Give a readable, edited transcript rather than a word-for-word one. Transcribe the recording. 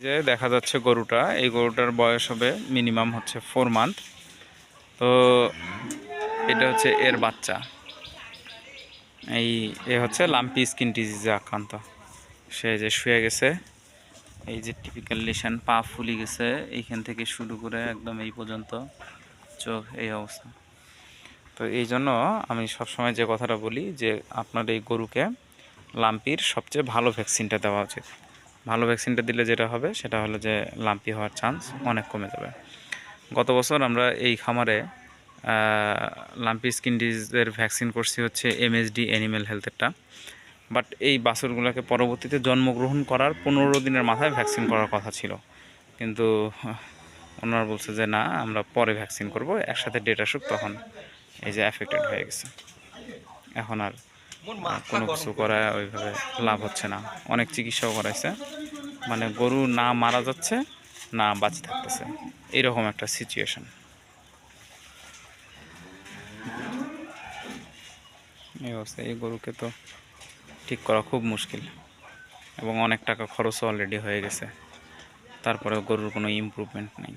যে দেখা যাচ্ছে গরুটা, এই গরুটার বয়স হবে মিনিমাম হচ্ছে 4 মান্থ। তো এটা হচ্ছে এর বাচ্চা। এ হচ্ছে লাম্পি স্কিন ডিজিজে আক্রান্ত। সে যে শুয়ে গেছে, এই যে টিপিক্যাল লিশন, পা ফুলি গেছে এইখান থেকে শুরু করে একদম এই পর্যন্ত চোখ, এই অবস্থা। তো এই জন্য আমি সবসময় যে কথাটা বলি যে আপনার এই গরুকে লাম্পির সবচেয়ে ভালো ভ্যাকসিনটা দেওয়া উচিত। ভালো ভ্যাকসিনটা দিলে যেটা হবে সেটা হলো যে লাম্পি হওয়ার চান্স অনেক কমে যাবে। গত বছর আমরা এই খামারে লাম্পি স্কিন ডিজিজের ভ্যাকসিন করছি হচ্ছে এমএসডি অ্যানিম্যাল হেলথেরটা। বাট এই বাছুরগুলোকে পরবর্তীতে জন্মগ্রহণ করার 15 দিনের মাথায় ভ্যাকসিন করার কথা ছিল, কিন্তু ওনারা বলছে যে না, আমরা পরে ভ্যাকসিন করব, একসাথে ডেট আসুক তখন। এই যে অ্যাফেক্টেড হয়ে গেছে, এখন আর কোনো কিছু করা ওইভাবে লাভ হচ্ছে না। অনেক চিকিৎসাও করাইছে, মানে গরু না মারা যাচ্ছে না বাঁচে থাকতেছে, এইরকম একটা সিচুয়েশন। এই অবস্থা, এই গরুকে তো ঠিক করা খুব মুশকিল এবং অনেক টাকা খরচও অলরেডি হয়ে গেছে, তারপরেও গরুর কোনো ইমপ্রুভমেন্ট নেই।